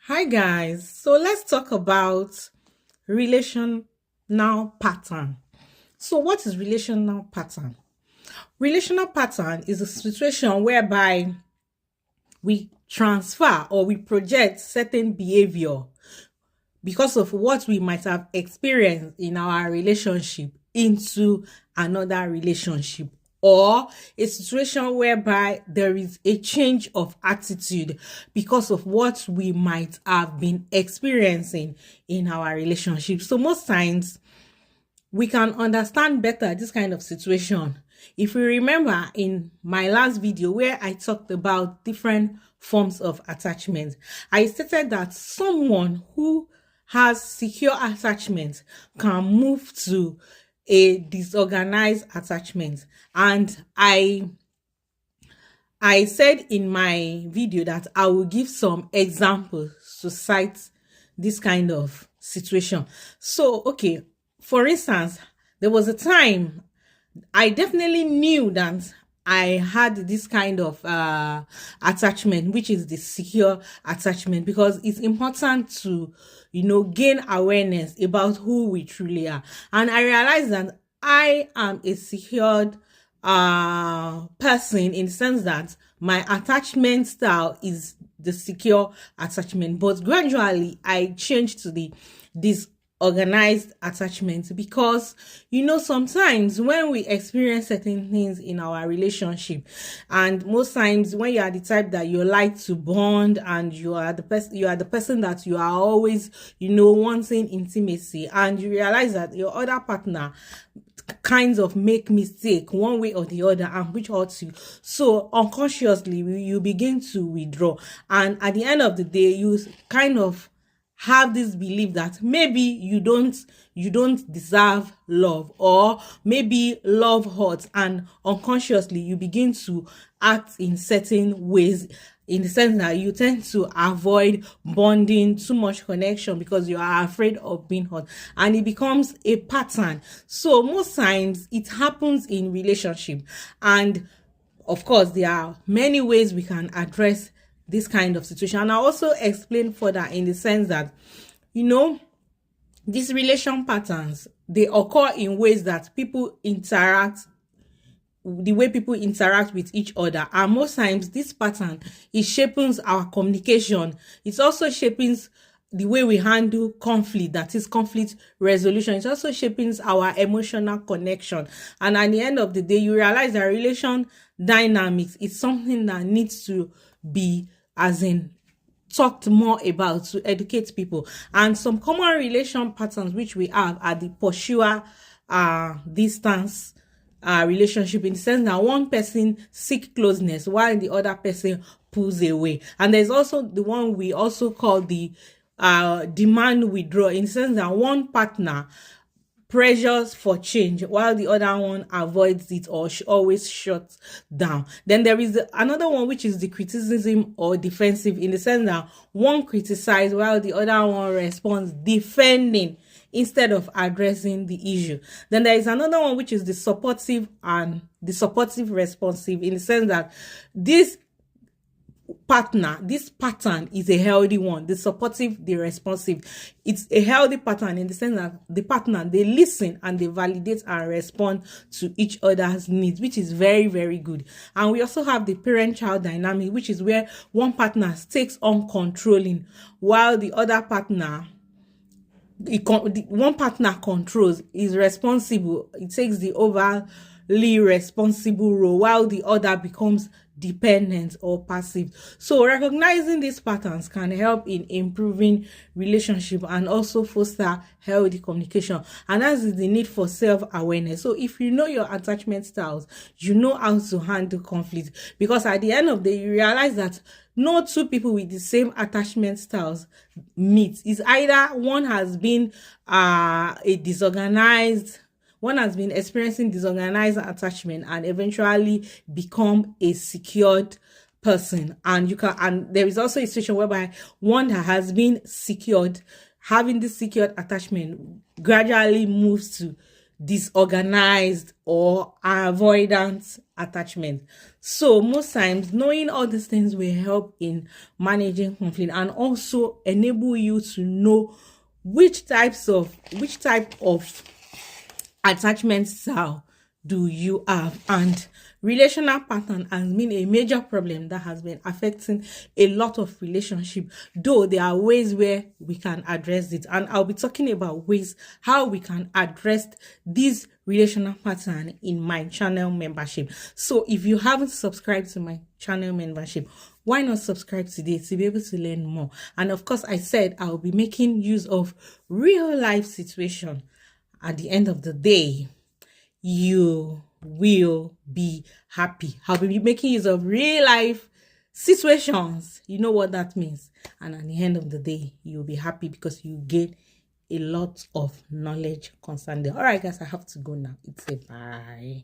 Hi guys, so let's talk about relational pattern. So what is relational pattern? Relational pattern is a situation whereby we transfer or we project certain behavior because of what we might have experienced in our relationship into another relationship, or a situation whereby there is a change of attitude because of what we might have been experiencing in our relationship. So most times we can understand better this kind of situation if we remember in my last video where I talked about different forms of attachment. I stated that someone who has secure attachment can move to a disorganized attachment, and I said in my video that I will give some examples to cite this kind of situation. So, okay, for instance, there was a time I definitely knew that I had this kind of attachment, which is the secure attachment, because it's important to, gain awareness about who we truly are. And I realized that I am a secured person, in the sense that my attachment style is the secure attachment, but gradually I changed to the disorganized attachment, because sometimes when we experience certain things in our relationship, and most times when you are the type that you like to bond, and you are the person that you are always wanting intimacy, and you realize that your other partner kinds of make mistake one way or the other, and which hurts you, so unconsciously you begin to withdraw, and at the end of the day you kind of have this belief that maybe you don't deserve love, or maybe love hurts, and unconsciously you begin to act in certain ways, in the sense that you tend to avoid bonding, too much connection, because you are afraid of being hurt, and it becomes a pattern. So most times it happens in relationship, and of course there are many ways we can address this kind of situation. And I also explain further in the sense that these relation patterns, they occur in ways that people interact, the way people interact with each other, and most times this pattern, it shapes our communication. It also shapes the way we handle conflict, that is conflict resolution. It also shapes our emotional connection, and at the end of the day you realize that relation dynamics is something that needs to be talked more about, to educate people. And some common relation patterns which we have are the pursuer distance relationship, in the sense that one person seek closeness while the other person pulls away. And there's also the one we also call the demand withdrawal, in the sense that one partner pressures for change while the other one avoids it, or always shuts down. Then there is another one, which is the criticism or defensive, in the sense that one criticizes while the other one responds defending instead of addressing the issue. Then there is another one, which is the supportive and the supportive responsive, in the sense that this pattern is a healthy one. The supportive, the responsive, it's a healthy pattern, in the sense that the partner, they listen and they validate and respond to each other's needs, which is very, very good. And we also have the parent-child dynamic, which is where one partner takes on controlling while the other partner, one partner controls, is responsible. It takes the overly responsible role, while the other becomes dependent or passive. So recognizing these patterns can help in improving relationship and also foster healthy communication. And that is the need for self-awareness. So if you know your attachment styles, you know how to handle conflict, because at the end of the day you realize that no two people with the same attachment styles meet. It's either one has been one has been experiencing disorganized attachment and eventually become a secured person, and there is also a situation whereby one that has been secured, having this secured attachment, gradually moves to disorganized or avoidant attachment. So most times knowing all these things will help in managing conflict and also enable you to know which type of attachment style do you have. And relational pattern has been a major problem that has been affecting a lot of relationship, though there are ways where we can address it, and I'll be talking about ways how we can address this relational pattern in my channel membership. So if you haven't subscribed to my channel membership, why not subscribe today to be able to learn more? And of course, I said I'll be making use of real life situation. At the end of the day, you will be happy. I'll be making use of real life situations. You know what that means. And at the end of the day, you'll be happy because you gain a lot of knowledge concerning. All right, guys, I have to go now. It's a bye.